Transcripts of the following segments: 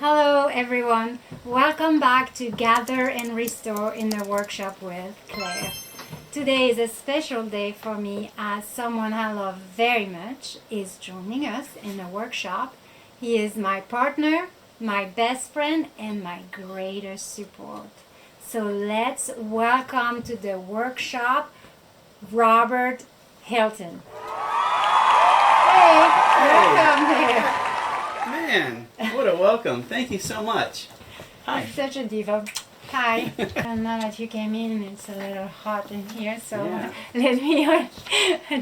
Hello everyone, welcome back to Gather and Restore in the Workshop with Claire. Today is a special day for me as someone I love very much is joining us in the workshop. He is my partner, my best friend, and my greatest support. So let's welcome to the workshop Robert Hilton. Hey, welcome here. Man, what a welcome. Thank you so much. Hi. You're such a diva. Hi. And now that you came in, it's a little hot in here, so Yeah. let me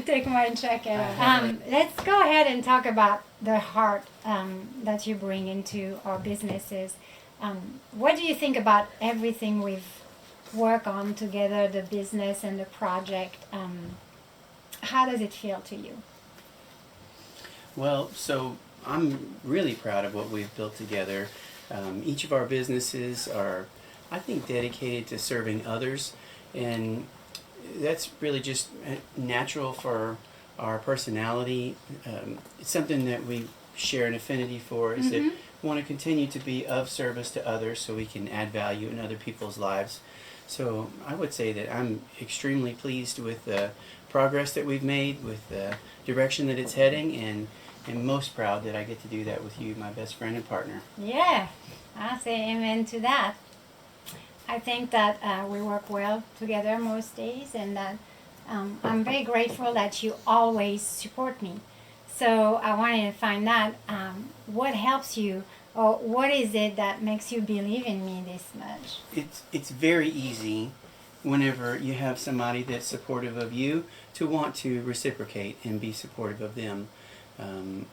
take my jacket off. Let's go ahead and talk about the heart that you bring into our businesses. What do you think about everything we've worked on together, the business and the project? How does it feel to you? Well, so I'm really proud of what we've built together. Each of our businesses are, I think, dedicated to serving others, and that's really just natural for our personality. It's something that we share an affinity for, is that we want to continue to be of service to others so we can add value in other people's lives. So I would say that I'm extremely pleased with the progress that we've made, with the direction that it's heading, and most proud that I get to do that with you, my best friend and partner. Yeah, I say amen to that. I think that we work well together most days, and that I'm very grateful that you always support me. So I wanted to find out what helps you, or what is it that makes you believe in me this much? It's very easy whenever you have somebody that's supportive of you to want to reciprocate and be supportive of them.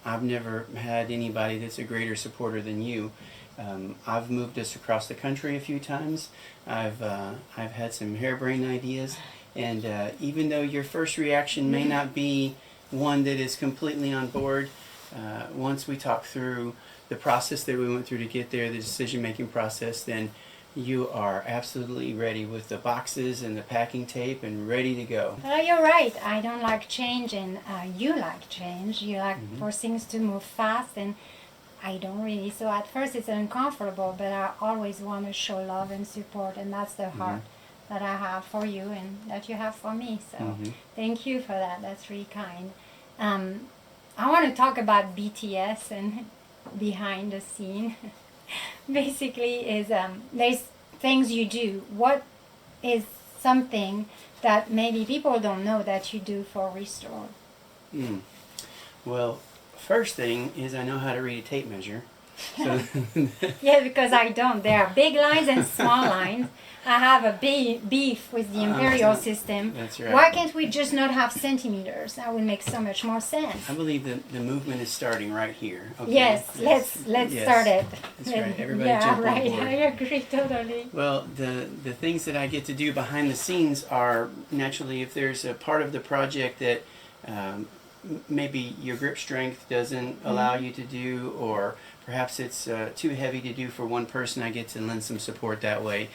I've never had anybody that's a greater supporter than you. I've moved us across the country a few times. I've had some harebrained ideas, and even though your first reaction may not be one that is completely on board, once we talk through the process that we went through to get there, the decision-making process, then you are absolutely ready with the boxes and the packing tape and ready to go. Well, you're right. I don't like change, and you like change. You like for things to move fast, and I don't really. So at first it's uncomfortable, but I always want to show love and support, and that's the heart that I have for you and that you have for me. So thank you for that. That's really kind. I want to talk about BTS and behind the scene. Basically is there's things you do. What is something that maybe people don't know that you do for Restore? Well, first thing is I know how to read a tape measure. So Yeah, because I don't. There are big lines and small lines. I have a beef with the imperial system. That's right. Why can't we just not have centimeters? That would make so much more sense. I believe that the movement is starting right here. Okay? Yes, let's start it. That's right. Everybody yeah, jump right. on board. I agree totally. Well, the things that I get to do behind the scenes are, naturally, if there's a part of the project that maybe your grip strength doesn't allow you to do, or perhaps it's too heavy to do for one person, I get to lend some support that way.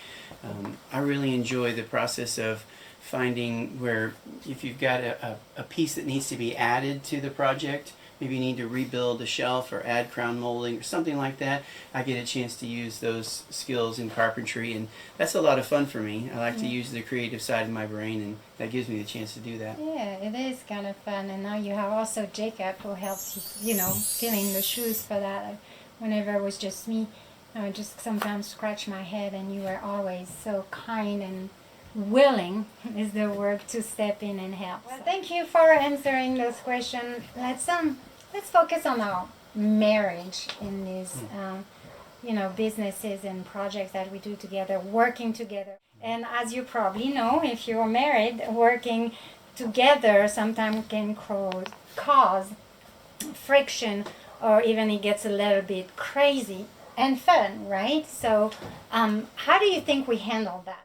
I really enjoy the process of finding where, if you've got a piece that needs to be added to the project, maybe you need to rebuild a shelf or add crown molding or something like that, I get a chance to use those skills in carpentry, and that's a lot of fun for me. I like to use the creative side of my brain, and that gives me the chance to do that. Yeah, it is kind of fun. And now you have also Jacob who helps you, fill in the shoes for that. Whenever it was just me, I would just sometimes scratch my head, and you were always so kind and willing is the word to step in and help. Well, thank you for answering those questions. Let's focus on our marriage in these businesses and projects that we do together, working together. And as you probably know, if you're married, working together sometimes can cause friction, or even it gets a little bit crazy and fun, right? So how do you think we handle that?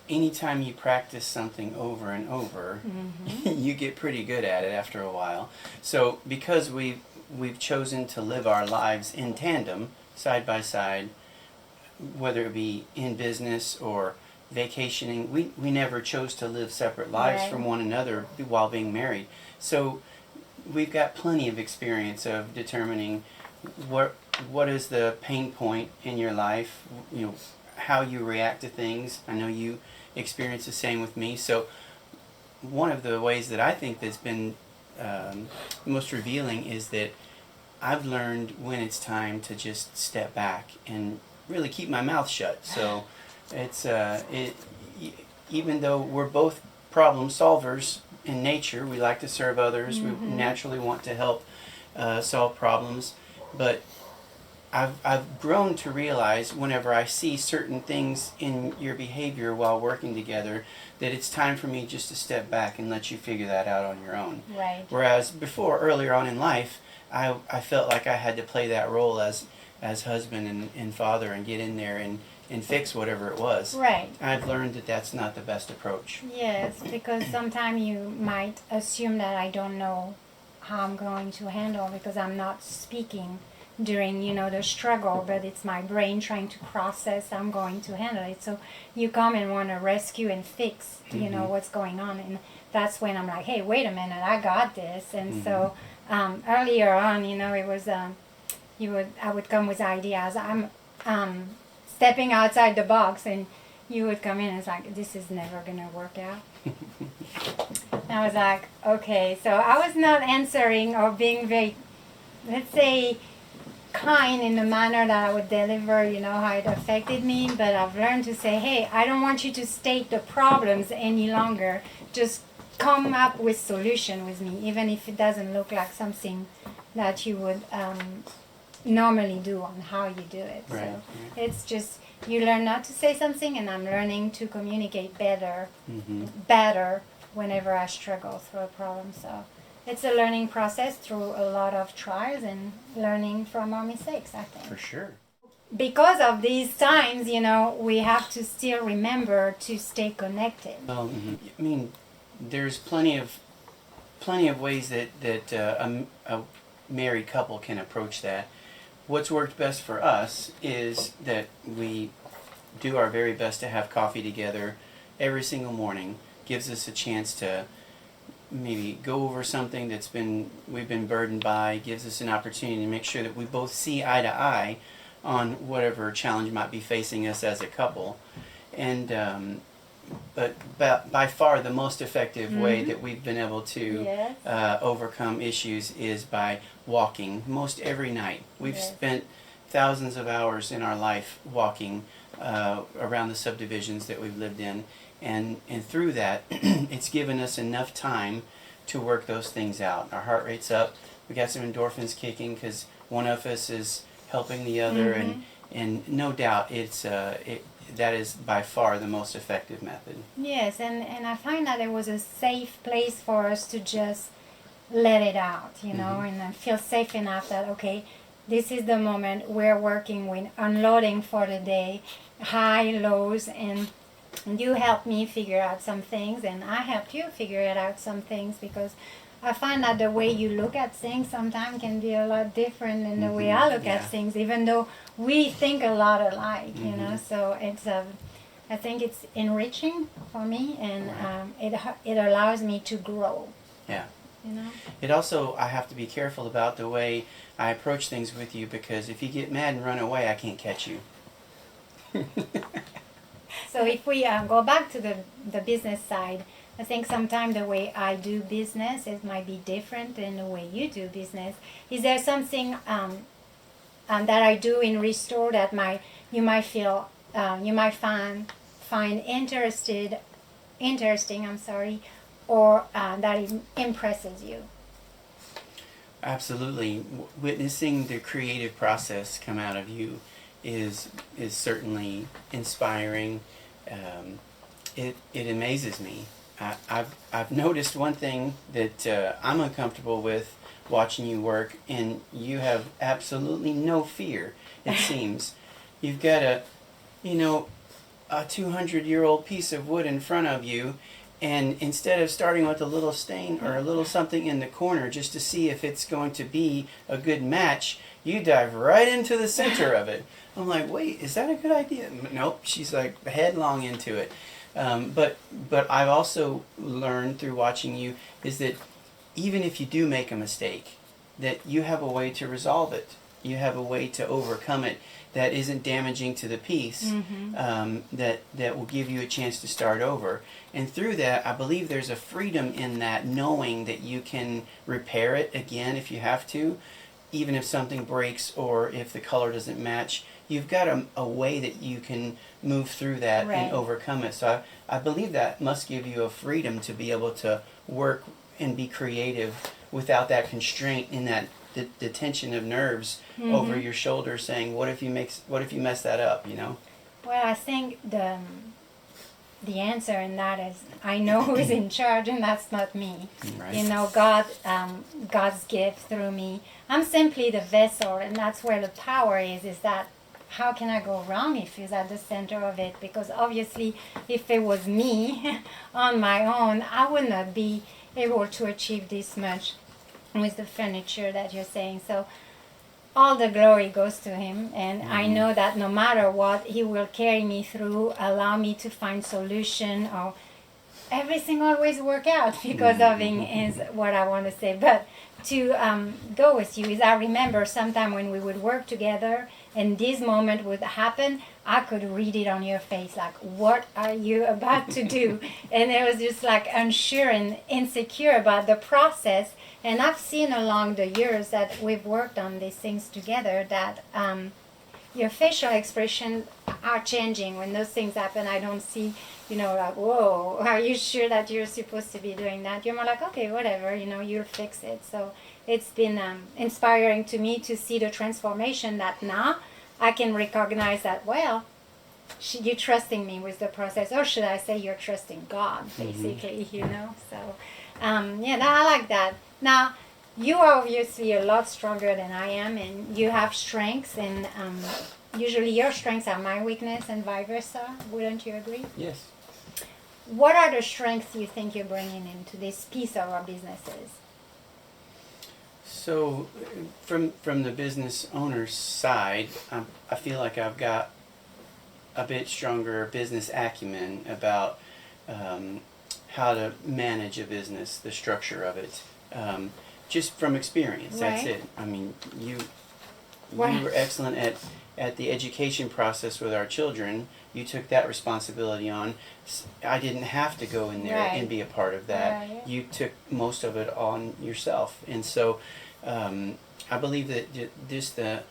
Anytime you practice something over and over, you get pretty good at it after a while. So because we've chosen to live our lives in tandem, side by side, whether it be in business or vacationing, we never chose to live separate lives from one another while being married. So we've got plenty of experience of determining what is the pain point in your life, how you react to things. I know you experience the same with me. So one of the ways that I think that's been most revealing is that I've learned when it's time to just step back and really keep my mouth shut. So it's even though we're both problem solvers in nature, we like to serve others. We naturally want to help solve problems, but I've grown to realize whenever I see certain things in your behavior while working together that it's time for me just to step back and let you figure that out on your own. Right. Whereas before, earlier on in life, I felt like I had to play that role as husband and father and get in there and fix whatever it was. Right. I've learned that that's not the best approach. Yes, because sometimes you might assume that I don't know how I'm going to handle because I'm not speaking during the struggle, but it's my brain trying to process I'm going to handle it. So you come and want to rescue and fix what's going on, and that's when I'm like, hey, wait a minute, I got this. And so earlier on, it was I would come with ideas. I'm stepping outside the box, and you would come in and it's like, this is never gonna work out. And I was like, okay. So I was not answering or being very, let's say, kind in the manner that I would deliver, how it affected me. But I've learned to say, hey, I don't want you to state the problems any longer. Just come up with solution with me, even if it doesn't look like something that you would normally do on how you do it. Right. So it's just you learn not to say something, and I'm learning to communicate better whenever I struggle through a problem. So it's a learning process through a lot of trials and learning from our mistakes, I think. For sure. Because of these times, we have to still remember to stay connected. Well, I mean, there's plenty of ways that a married couple can approach that. What's worked best for us is that we do our very best to have coffee together every single morning. Gives us a chance to maybe go over something we've been burdened by. Gives us an opportunity to make sure that we both see eye to eye on whatever challenge might be facing us as a couple. And but by far the most effective way that we've been able to overcome issues is by walking most every night. We've spent thousands of hours in our life walking around the subdivisions that we've lived in, and through that it's given us enough time to work those things out. Our heart rate's up, we got some endorphins kicking because one of us is helping the other, and no doubt that is by far the most effective method. Yes, and I find that it was a safe place for us to just let it out, and I feel safe enough that, okay, this is the moment we're working with unloading for the day, high, lows, and you helped me figure out some things, and I helped you figure out some things, because I find that the way you look at things sometimes can be a lot different than the way I look at things, even though we think a lot alike, So it's I think it's enriching for me, and it allows me to grow. Yeah. It also, I have to be careful about the way I approach things with you, because if you get mad and run away, I can't catch you. So if we go back to the business side, I think sometimes the way I do business, it might be different than the way you do business. Is there something that I do in Restore that you might feel you might find interesting, or that impresses you? Absolutely. Witnessing the creative process come out of you is certainly inspiring. It amazes me. I've noticed one thing that I'm uncomfortable with watching you work, and you have absolutely no fear, it seems. You've got a 200-year-old piece of wood in front of you, and instead of starting with a little stain or a little something in the corner just to see if it's going to be a good match, you dive right into the center of it. I'm like, wait, is that a good idea? Nope. She's like headlong into it. But I've also learned through watching you is that even if you do make a mistake, that you have a way to resolve it. you have a way to overcome it that isn't damaging to the piece, that will give you a chance to start over. And through that, I believe there's a freedom in that, knowing that you can repair it again if you have to, even if something breaks or if the color doesn't match. You've got a way that you can move through that Right. and overcome it. So I believe that must give you a freedom to be able to work and be creative without that constraint in that the tension of nerves over your shoulder, saying, what if you mess that up, you know? Well, I think the answer in that is, I know who's in charge, and that's not me. Right. You know, God's gift through me. I'm simply the vessel, and that's where the power is that how can I go wrong if he's at the center of it? Because obviously, if it was me on my own, I would not be able to achieve this much with the furniture that you're saying. So all the glory goes to him, and I know that no matter what, he will carry me through, allow me to find solution, or everything always work out because of him is what I want to say. But to go with you is, I remember sometime when we would work together and this moment would happen, I could read it on your face, like, what are you about to do? And it was just like unsure and insecure about the process. And I've seen along the years that we've worked on these things together that your facial expressions are changing when those things happen. I don't see, like, whoa, are you sure that you're supposed to be doing that? You're more like, okay, whatever, you'll fix it. So it's been inspiring to me to see the transformation that now I can recognize that, well, you're trusting me with the process, or should I say you're trusting God, basically, So, I like that. Now, you are obviously a lot stronger than I am, and you have strengths, and usually your strengths are my weakness and vice versa. Wouldn't you agree? Yes. What are the strengths you think you're bringing into this piece of our businesses? So, from the business owner's side, I feel like I've got a bit stronger business acumen about how to manage a business, the structure of it, just from experience. That's Right. it. I mean, you Wow. were excellent at the education process with our children. You took that responsibility on. I didn't have to go in there Right. and be a part of that. Right. You took most of it on yourself. And so I believe that just the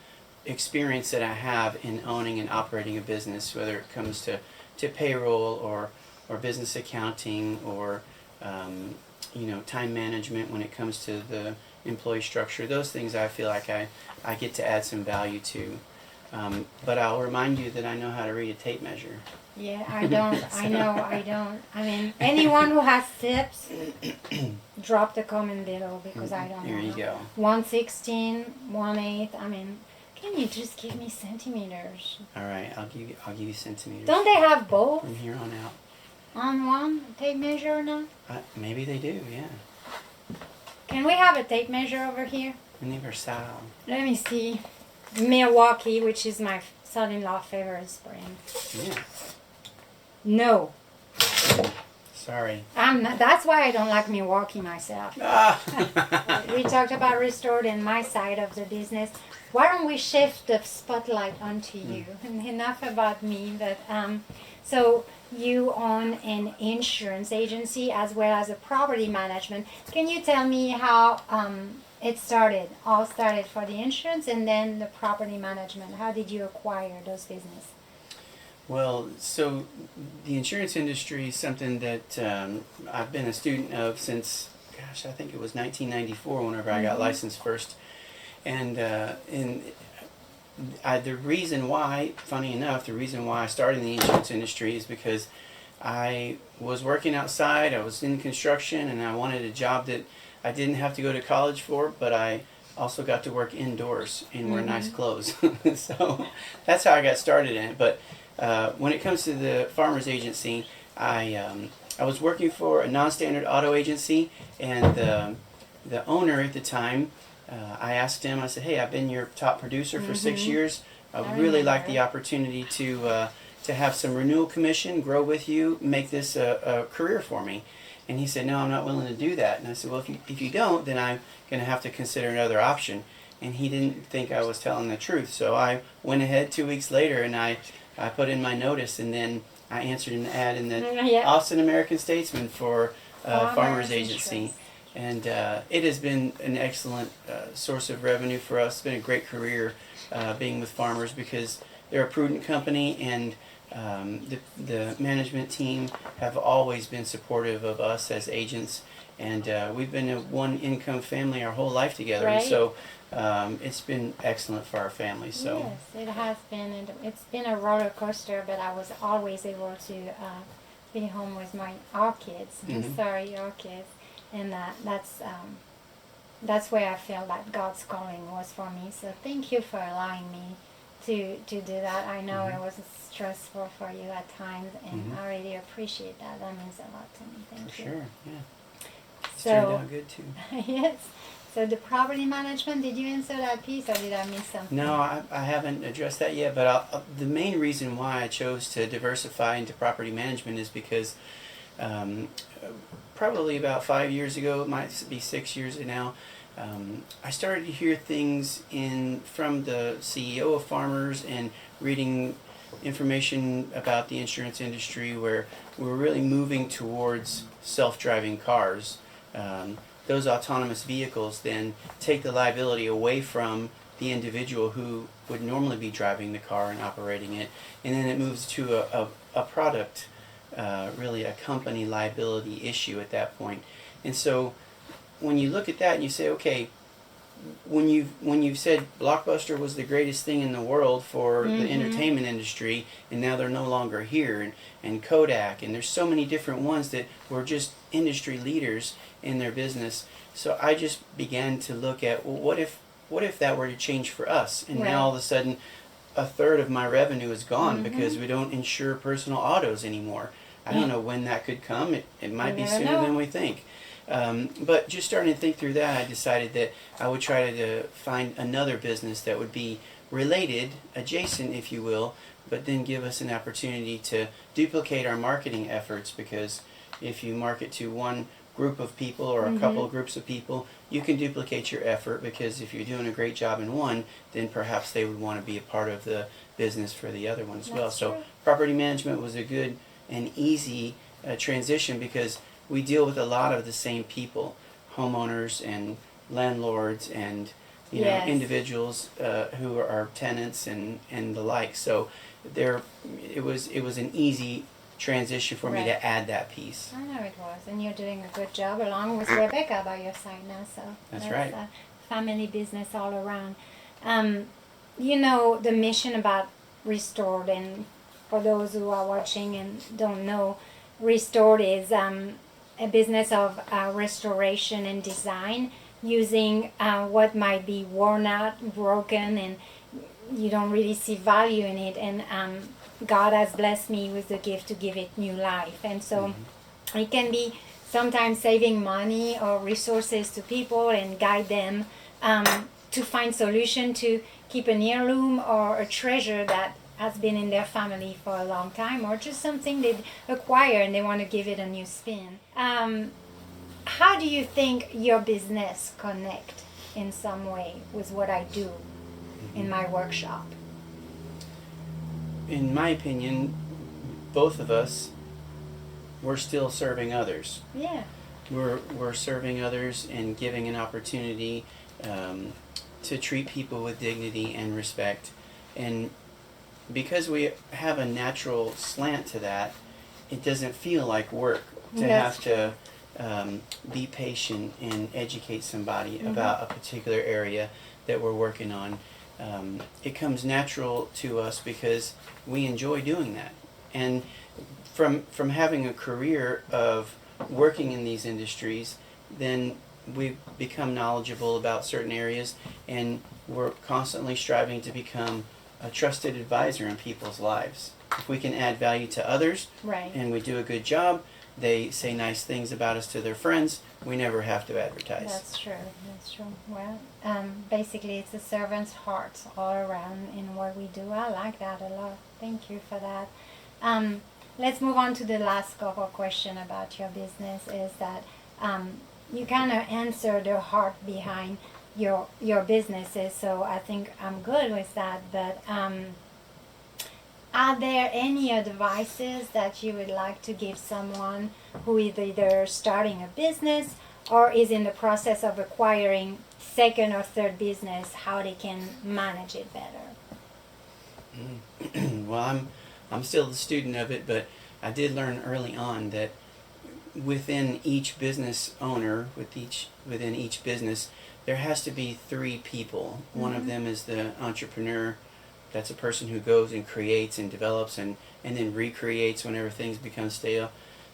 experience that I have in owning and operating a business, whether it comes to payroll or business accounting or time management when it comes to the employee structure, those things I feel like I get to add some value to. But I'll remind you that I know how to read a tape measure. Yeah, I don't. I know I don't. I mean, anyone who has tips, drop the comment below because I don't know. Here you go. 1/16, 1/8. I mean, can you just give me centimeters? All right, I'll give you centimeters. Don't they have both From here on out. on one tape measure or not? Maybe they do, yeah. Can we have a tape measure over here? Universal. Let me see. Milwaukee, which is my son-in-law favorite brand. Yeah. No, Sorry. I'm not. That's why I don't like Milwaukee myself. Ah. We talked about restored in my side of the business. Why don't we shift the spotlight onto you? Enough about me, but so you own an insurance agency as well as a property management. Can you tell me how it started? All started for the insurance and then the property management. How did you acquire those business? Well, so the insurance industry is something that I've been a student of since, gosh, I think it was 1994 whenever I got licensed first. And the reason why, funny enough, the reason why I started in the insurance industry is because I was working outside, I was in construction, and I wanted a job that I didn't have to go to college for, but I also got to work indoors and wear nice clothes. So that's how I got started in it. But when it comes to the farmer's agency, I was working for a non-standard auto agency, and the owner at the time, I asked him, I said, hey, I've been your top producer for 6 years. I would really like the opportunity to have some renewal commission, grow with you, make this a career for me. And he said, no, I'm not willing to do that. And I said, well, if you don't, then I'm going to have to consider another option. and he didn't think I was telling the truth. So I went ahead 2 weeks later, and I put in my notice, and then I answered an ad in the Yeah. Austin American Statesman for Farmers Farmers Agency. Insurance. And it has been an excellent source of revenue for us. It's been a great career being with farmers because they're a prudent company, and the management team have always been supportive of us as agents. And we've been a one-income family our whole life together. Right. And so it's been excellent for our family. So Yes, it has been. And it's been a roller coaster, but I was always able to be home with our kids. Mhm. Sorry, our kids, and that's where I felt that God's calling was for me. So thank you for allowing me to do that. I know Mhm. it was stressful for you at times, and Mhm. I really appreciate that. That means a lot to me. Thank for you. sure, yeah. It's turned out good too. Yes. So the property management, did you answer that piece, or did I miss something? No, I haven't addressed that yet, but the main reason why I chose to diversify into property management is because um, probably about 5 years ago, it might be 6 years now, I started to hear things from the CEO of Farmers and reading information about the insurance industry where we're really moving towards self-driving cars. Those autonomous vehicles then take the liability away from the individual who would normally be driving the car and operating it, and then it moves to a product, really a company liability issue at that point. And so when you look at that and you say, okay, when you've said Blockbuster was the greatest thing in the world for the entertainment industry, and now they're no longer here, and Kodak, and there's so many different ones that were just industry leaders in their business. So I just began to look at, well, what if that were to change for us, and Right. now all of a sudden a third of my revenue is gone because we don't insure personal autos anymore. I don't know when that could come. It might be never sooner know. than we think. But just starting to think through that, I decided that I would try to find another business that would be related, adjacent, if you will, but then give us an opportunity to duplicate our marketing efforts, because if you market to one group of people or a couple of groups of people, you can duplicate your effort, because if you're doing a great job in one, then perhaps they would want to be a part of the business for the other one as well. That's So true. property management was a good and easy transition, because we deal with a lot of the same people, homeowners and landlords and Yes. individuals who are tenants and the like. So it was an easy transition for me Right. to add that piece. I know it was, and you're doing a good job along with Rebecca by your side now. So That's right. A family business all around. The mission about Restored, and for those who are watching and don't know, Restored is a business of restoration and design using what might be worn out, broken, and you don't really see value in it. And God has blessed me with the gift to give it new life. And so it can be sometimes saving money or resources to people and guide them to find solution to keep an heirloom or a treasure that has been in their family for a long time, or just something they acquire and they want to give it a new spin. How do you think your business connect in some way with what I do in my workshop? In my opinion, both of us, we're still serving others. Yeah. We're serving others and giving an opportunity to treat people with dignity and respect. And because we have a natural slant to that, it doesn't feel like work to That's have to be patient and educate somebody about a particular area that we're working on. It comes natural to us because we enjoy doing that. And from having a career of working in these industries, then we've become knowledgeable about certain areas, and we're constantly striving to become a trusted advisor in people's lives. If we can add value to others, Right. and we do a good job, they say nice things about us to their friends, we never have to advertise. That's true. That's true. Well, basically, it's a servant's heart all around in what we do. I like that a lot. Thank you for that. Let's move on to the last couple of questions about your business. Is that you kind of answer the heart behind your businesses. So I think I'm good with that. But are there any advices that you would like to give someone who is either starting a business or is in the process of acquiring second or third business, how they can manage it better? Well, I'm still the student of it, but I did learn early on that within each business owner, within each business, there has to be three people. One of them is the entrepreneur. That's a person who goes and creates and develops and then recreates whenever things become stale.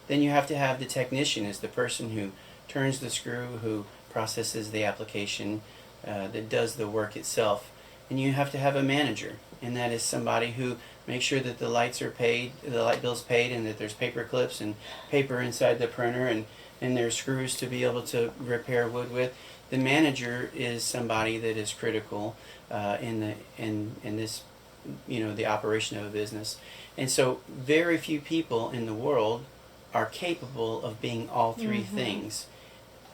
Then you have to have the technician, is the person who turns the screw, who processes the application, that does the work itself. And you have to have a manager, and that is somebody who makes sure that the lights are paid, the light bill's paid, and that there's paper clips and paper inside the printer, and there's screws to be able to repair wood with. The manager is somebody that is critical in this, the operation of a business. And so very few people in the world are capable of being all three things.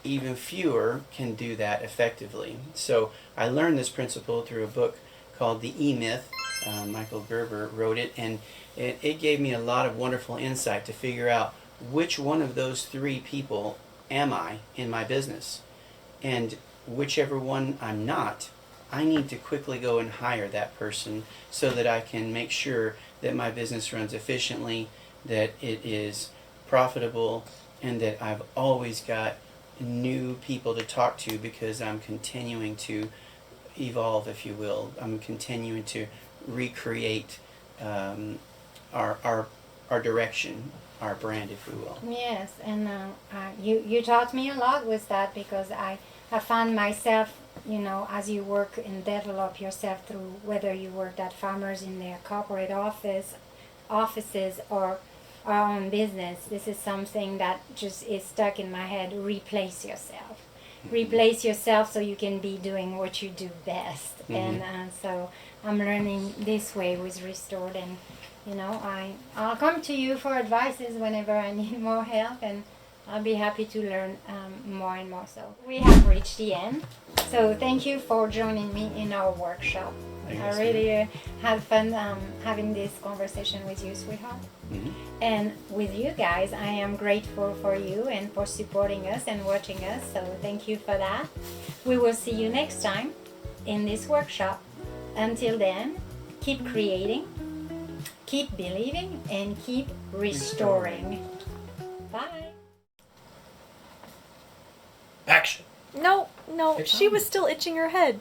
Even fewer can do that effectively. So I learned this principle through a book called The E-Myth. Michael Gerber wrote it, and it gave me a lot of wonderful insight to figure out which one of those three people am I in my business. And whichever one I'm not, I need to quickly go and hire that person so that I can make sure that my business runs efficiently, that it is profitable, and that I've always got new people to talk to, because I'm continuing to evolve, if you will. I'm continuing to recreate our direction, our brand, if we will. Yes, and you taught me a lot with that, because I found myself, as you work and develop yourself through, whether you worked at Farmers in their corporate offices or our own business, this is something that just is stuck in my head. Replace yourself. Replace yourself so you can be doing what you do best. And so I'm learning this way with Restored, and I'll come to you for advices whenever I need more help, and I'll be happy to learn more and more. So we have reached the end. So thank you for joining me in our workshop. I really had fun having this conversation with you, sweetheart. And with you guys, I am grateful for you and for supporting us and watching us. So thank you for that. We will see you next time in this workshop. Until then, keep creating, keep believing, and keep restoring. Bye. Action. No, It's she on. was still itching her head.